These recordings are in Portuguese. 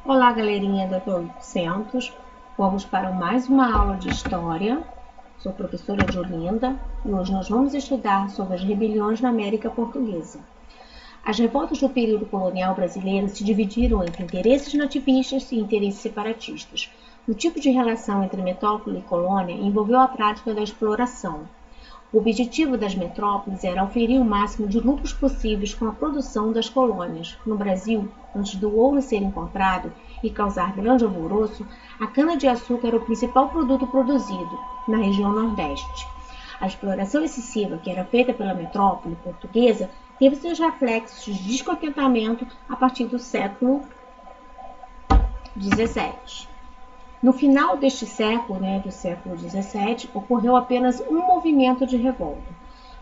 Olá, galerinha da 800. Vamos para mais uma aula de História. Sou a professora Jolinda e hoje nós vamos estudar sobre as rebeliões na América Portuguesa. As revoltas do período colonial brasileiro se dividiram entre interesses nativistas e interesses separatistas. O tipo de relação entre metrópole e colônia envolveu a prática da exploração. O objetivo das metrópoles era oferir o máximo de lucros possíveis com a produção das colônias. No Brasil, antes do ouro ser encontrado e causar grande alvoroço, a cana-de-açúcar era o principal produto produzido na região Nordeste. A exploração excessiva que era feita pela metrópole portuguesa teve seus reflexos de descontentamento a partir do século XVII. No final deste século, do século XVII, ocorreu apenas um movimento de revolta,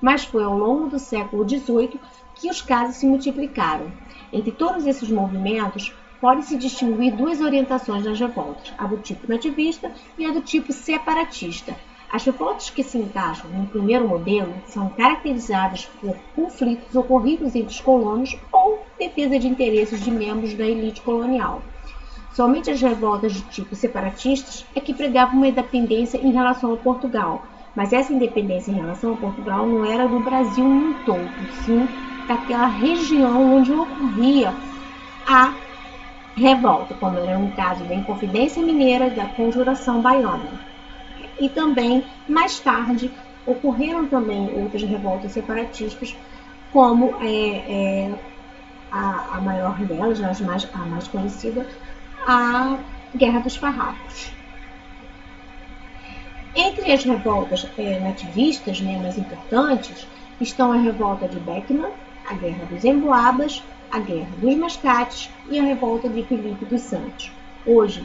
mas foi ao longo do século XVIII que os casos se multiplicaram. Entre todos esses movimentos, pode-se distinguir duas orientações das revoltas, a do tipo nativista e a do tipo separatista. As revoltas que se encaixam no primeiro modelo são caracterizadas por conflitos ocorridos entre os colonos ou defesa de interesses de membros da elite colonial. Somente as revoltas de tipo separatistas é que pregavam uma independência em relação a Portugal, mas essa independência em relação a Portugal não era do Brasil em todo, sim daquela região onde ocorria a revolta, como era no caso da Inconfidência Mineira e da Conjuração Baiana. E também, mais tarde, ocorreram também outras revoltas separatistas, como a maior delas, a mais conhecida, a Guerra dos Farrapos. Entre as revoltas nativistas mais importantes estão a revolta de Beckman, a Guerra dos Emboabas, a Guerra dos Mascates e a revolta de Filipe dos Santos. Hoje,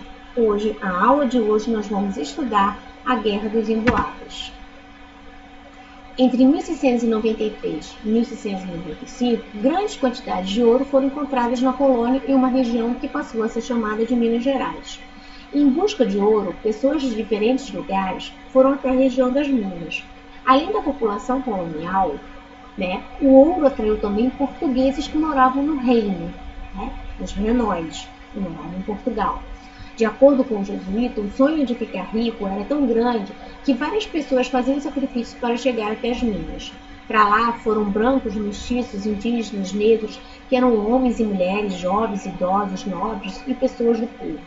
a aula de hoje, nós vamos estudar a Guerra dos Emboabas. Entre 1693 e 1695, grandes quantidades de ouro foram encontradas na colônia em uma região que passou a ser chamada de Minas Gerais. Em busca de ouro, pessoas de diferentes lugares foram até a região das Minas. Além da população colonial, o ouro atraiu também portugueses que moravam no reino, os renóis, que moravam em Portugal. De acordo com o jesuíta, o sonho de ficar rico era tão grande que várias pessoas faziam sacrifícios para chegar até as minas. Para lá foram brancos, mestiços, indígenas, negros, que eram homens e mulheres, jovens, idosos, nobres e pessoas do povo.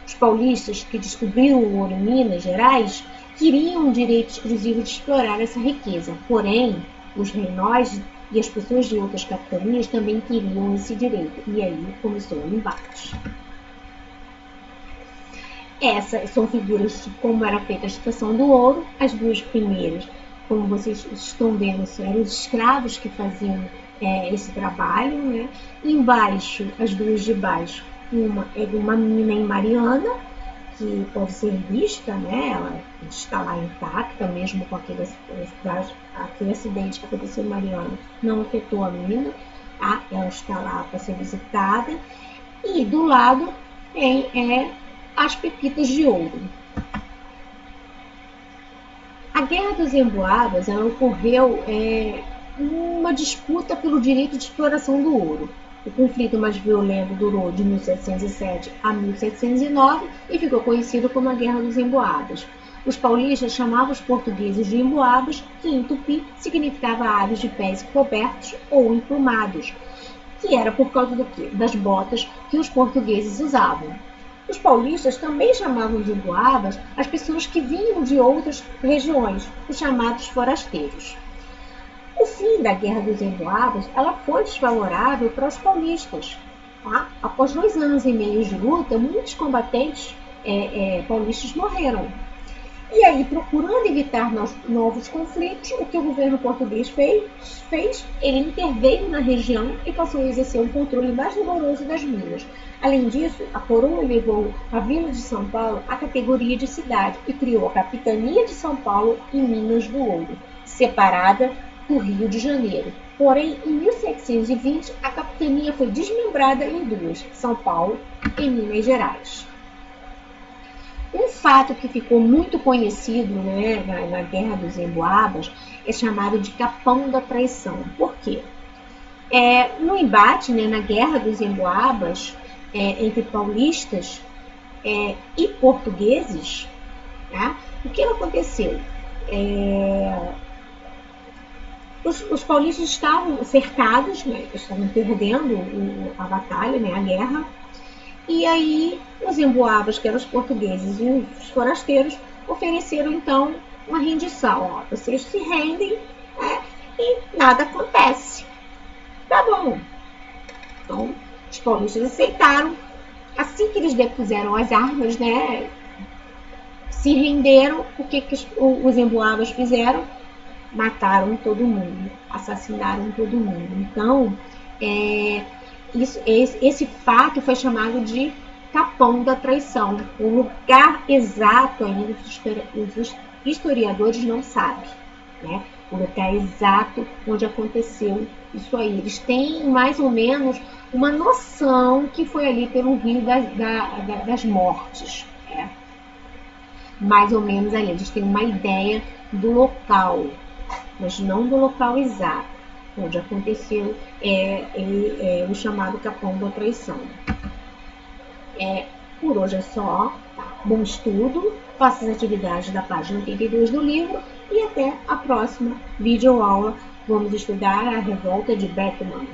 Os paulistas, que descobriram o ouro em Minas Gerais, queriam o direito exclusivo de explorar essa riqueza. Porém, os renóis e as pessoas de outras capitanias também queriam esse direito. E aí começou o embate. Essas são figuras de como era feita a extração do ouro. As duas primeiras, como vocês estão vendo, eram os escravos que faziam esse trabalho. Embaixo, as duas de baixo, uma é de uma mina em Mariana, que pode ser vista, ela está lá intacta, mesmo com aquele acidente que aconteceu em Mariana, não afetou a mina, ela está lá para ser visitada. E do lado tem as pepitas de ouro. A Guerra dos Emboabas ocorreu uma disputa pelo direito de exploração do ouro. O conflito mais violento durou de 1707 a 1709 e ficou conhecido como a Guerra dos Emboabas. Os paulistas chamavam os portugueses de emboabas, que em tupi significava aves de pés cobertos ou emplumados, que era por causa do quê? Das botas que os portugueses usavam. Os paulistas também chamavam de emboabas as pessoas que vinham de outras regiões, os chamados forasteiros. O fim da Guerra dos Emboabas foi desfavorável para os paulistas. Após 2 anos e meio de luta, muitos combatentes paulistas morreram. E aí, procurando evitar novos conflitos, o que o governo português fez? Ele interveio na região e passou a exercer um controle mais rigoroso das minas. Além disso, a coroa elevou a Vila de São Paulo à categoria de cidade e criou a Capitania de São Paulo e Minas do Ouro, separada do Rio de Janeiro. Porém, em 1720, a capitania foi desmembrada em duas, São Paulo e Minas Gerais. Um fato que ficou muito conhecido na Guerra dos Emboabas é chamado de Capão da Traição. Por quê? No embate, na Guerra dos Emboabas, entre paulistas e portugueses, né? O que aconteceu? Os paulistas estavam cercados, né? Estavam perdendo a batalha, né? A guerra, e aí os emboabas, que eram os portugueses e os forasteiros, ofereceram então uma rendição. Vocês se rendem, né? E nada acontece. Tá bom. Então, os paulistas aceitaram. Assim que eles depuseram as armas, né? Se renderam. O que os emboabas fizeram? Mataram todo mundo, assassinaram todo mundo. Então, esse fato foi chamado de Capão da Traição. O lugar exato ainda os historiadores não sabem, né? O lugar exato onde aconteceu isso aí. Eles têm mais ou menos uma noção que foi ali pelo Rio das Mortes, né? Mais ou menos ali. Eles têm uma ideia do local, mas não do local exato onde aconteceu o chamado Capão da Traição. Por hoje é só. Tá? Bom estudo, faça as atividades da página 82 do livro e até a próxima videoaula. Vamos estudar a revolta de Beckman.